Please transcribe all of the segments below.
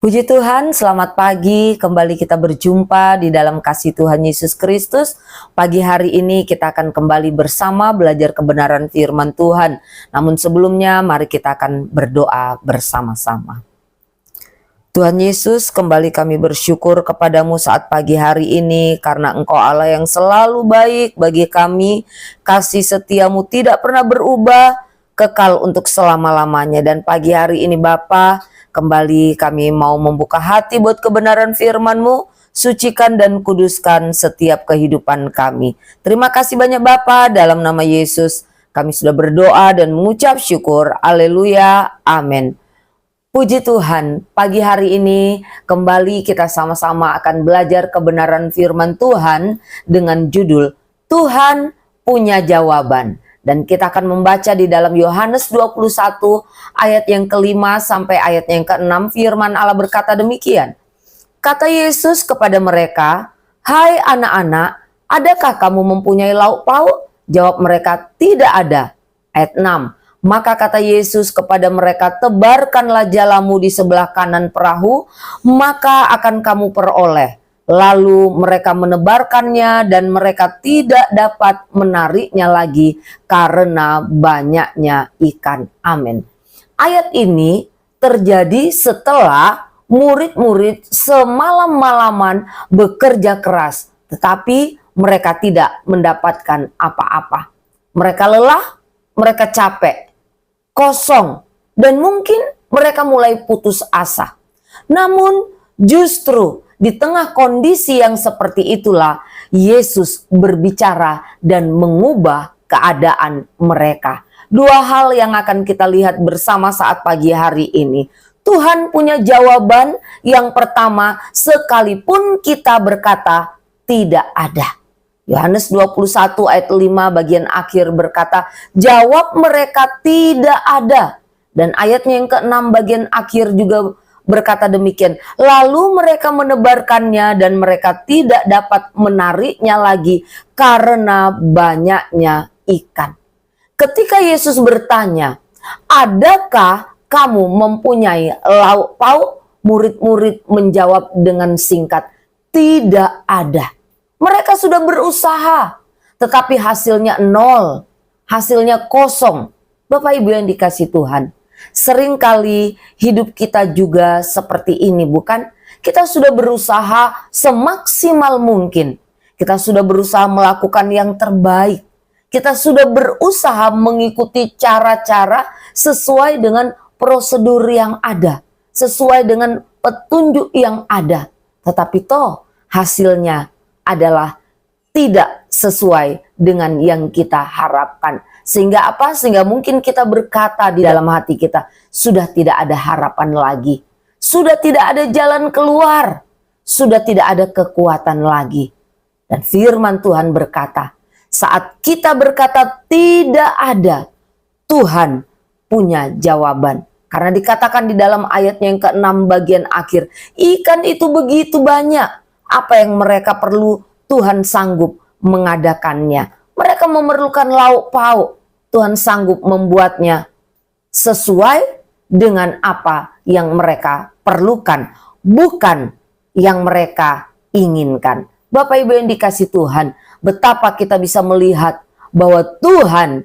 Puji Tuhan, selamat pagi. Kembali kita berjumpa di dalam kasih Tuhan Yesus Kristus. Pagi hari ini kita akan kembali bersama belajar kebenaran firman Tuhan. Namun sebelumnya mari kita akan berdoa bersama-sama. Tuhan Yesus, kembali kami bersyukur kepadamu saat pagi hari ini karena Engkau Allah yang selalu baik bagi kami. Kasih setiamu tidak pernah berubah, kekal untuk selama-lamanya. Dan pagi hari ini Bapa, kembali kami mau membuka hati buat kebenaran firman-Mu. Sucikan dan kuduskan setiap kehidupan kami. Terima kasih banyak Bapa, dalam nama Yesus kami sudah berdoa dan mengucap syukur. Haleluya, amin. Puji Tuhan, pagi hari ini kembali kita sama-sama akan belajar kebenaran firman Tuhan dengan judul Tuhan Punya Jawaban. Dan kita akan membaca di dalam Yohanes 21 ayat yang kelima sampai ayat yang keenam. Firman Allah berkata demikian. Kata Yesus kepada mereka, "Hai anak-anak, adakah kamu mempunyai lauk pauk?" Jawab mereka, "Tidak ada." Ayat 6. Maka kata Yesus kepada mereka, "Tebarkanlah jalamu di sebelah kanan perahu, maka akan kamu peroleh." Lalu mereka menebarkannya dan mereka tidak dapat menariknya lagi karena banyaknya ikan. Amin. Ayat ini terjadi setelah murid-murid semalam-malaman bekerja keras, tetapi mereka tidak mendapatkan apa-apa. Mereka lelah, mereka capek, kosong, dan mungkin mereka mulai putus asa. Namun justru di tengah kondisi yang seperti itulah Yesus berbicara dan mengubah keadaan mereka. Dua hal yang akan kita lihat bersama saat pagi hari ini. Tuhan punya jawaban. Yang pertama, sekalipun kita berkata tidak ada. Yohanes 21 ayat 5 bagian akhir berkata, jawab mereka tidak ada. Dan ayatnya yang ke-6 bagian akhir juga berkata demikian. Lalu mereka menebarkannya dan mereka tidak dapat menariknya lagi karena banyaknya ikan. Ketika Yesus bertanya, adakah kamu mempunyai lauk pauk? Murid-murid menjawab dengan singkat, tidak ada. Mereka sudah berusaha, tetapi hasilnya nol, hasilnya kosong. Bapak Ibu yang dikasih Tuhan, seringkali hidup kita juga seperti ini, bukan? Kita sudah berusaha semaksimal mungkin. Kita sudah berusaha melakukan yang terbaik. Kita sudah berusaha mengikuti cara-cara sesuai dengan prosedur yang ada, sesuai dengan petunjuk yang ada. Tetapi toh hasilnya adalah tidak sesuai dengan yang kita harapkan. Sehingga apa? Sehingga mungkin kita berkata di dalam hati kita, sudah tidak ada harapan lagi. Sudah tidak ada jalan keluar. Sudah tidak ada kekuatan lagi. Dan firman Tuhan berkata, saat kita berkata tidak ada, Tuhan punya jawaban. Karena dikatakan di dalam ayat yang ke-6 bagian akhir, ikan itu begitu banyak. Apa yang mereka perlu, Tuhan sanggup mengadakannya. Mereka memerlukan lauk pauk. Tuhan sanggup membuatnya sesuai dengan apa yang mereka perlukan, bukan yang mereka inginkan. Bapak Ibu yang dikasih Tuhan, betapa kita bisa melihat bahwa Tuhan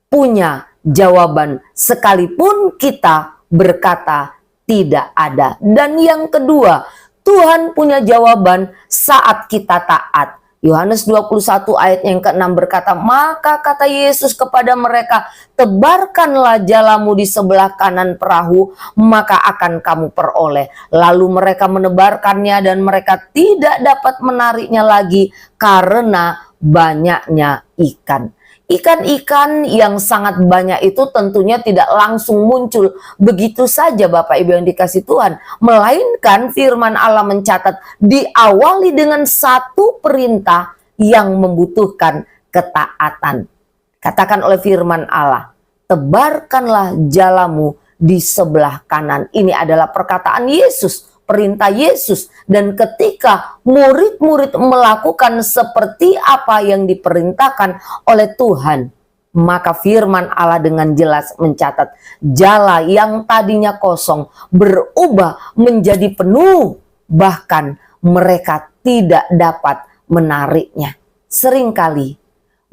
punya jawaban sekalipun kita berkata tidak ada. Dan yang kedua, Tuhan punya jawaban saat kita taat. Yohanes 21 ayat yang ke-6 berkata, maka kata Yesus kepada mereka, tebarkanlah jalamu di sebelah kanan perahu, maka akan kamu peroleh. Lalu mereka menebarkannya dan mereka tidak dapat menariknya lagi karena banyaknya ikan. Ikan-ikan yang sangat banyak itu tentunya tidak langsung muncul begitu saja Bapak Ibu yang dikasih Tuhan. Melainkan firman Allah mencatat diawali dengan satu perintah yang membutuhkan ketaatan. Katakan oleh firman Allah, tebarkanlah jalamu di sebelah kanan. Ini adalah perkataan Yesus, perintah Yesus. Dan ketika murid-murid melakukan seperti apa yang diperintahkan oleh Tuhan, Maka firman Allah dengan jelas mencatat jala yang tadinya kosong berubah menjadi penuh, bahkan mereka tidak dapat menariknya. Seringkali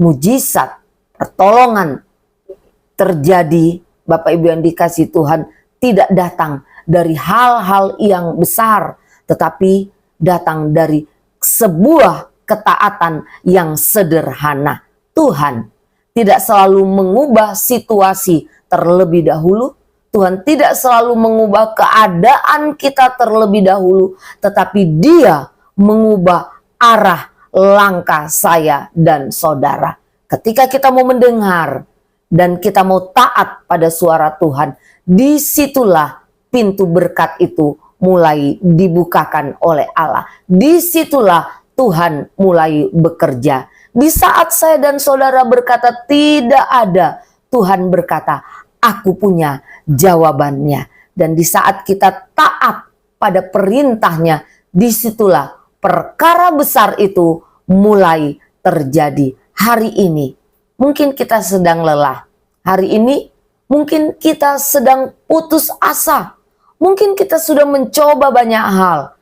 mujizat, pertolongan terjadi, Bapak Ibu yang dikasihi Tuhan, tidak datang dari hal-hal yang besar, tetapi datang dari sebuah ketaatan yang sederhana. Tuhan tidak selalu mengubah situasi terlebih dahulu. Tuhan tidak selalu mengubah keadaan kita terlebih dahulu, tetapi Dia mengubah arah langkah saya dan saudara. Ketika kita mau mendengar dan kita mau taat pada suara Tuhan, disitulah pintu berkat itu mulai dibukakan oleh Allah. Disitulah Tuhan mulai bekerja. Di saat saya dan saudara berkata tidak ada, Tuhan berkata, aku punya jawabannya. Dan di saat kita taat pada perintahnya, disitulah perkara besar itu mulai terjadi. Hari ini mungkin kita sedang lelah. Hari ini mungkin kita sedang putus asa. Mungkin kita sudah mencoba banyak hal.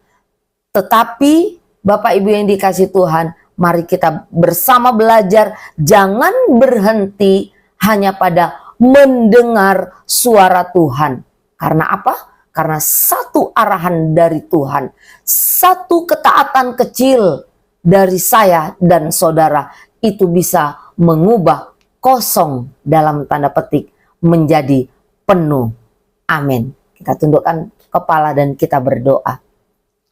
Tetapi Bapak Ibu yang dikasihi Tuhan, mari kita bersama belajar, jangan berhenti hanya pada mendengar suara Tuhan. Karena apa? Karena satu arahan dari Tuhan, satu ketaatan kecil dari saya dan saudara, itu bisa mengubah kosong dalam tanda petik menjadi penuh. Amin. Kita tundukkan kepala dan kita berdoa.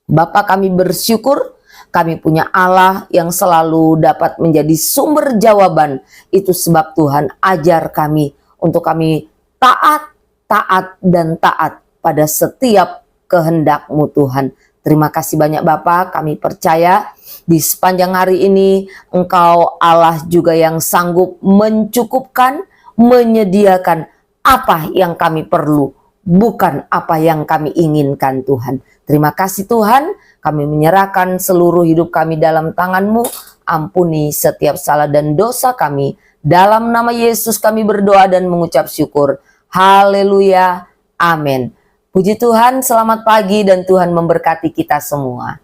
Bapa, kami bersyukur kami punya Allah yang selalu dapat menjadi sumber jawaban. Itu sebab Tuhan ajar kami untuk kami taat dan taat pada setiap kehendak-Mu Tuhan. Terima kasih banyak Bapa, kami percaya di sepanjang hari ini Engkau Allah juga yang sanggup mencukupkan, menyediakan apa yang kami perlu, bukan apa yang kami inginkan Tuhan. Terima kasih Tuhan, kami menyerahkan seluruh hidup kami dalam tangan-Mu. Ampuni setiap salah dan dosa kami. Dalam nama Yesus kami berdoa dan mengucap syukur. Haleluya. Amin. Puji Tuhan, selamat pagi dan Tuhan memberkati kita semua.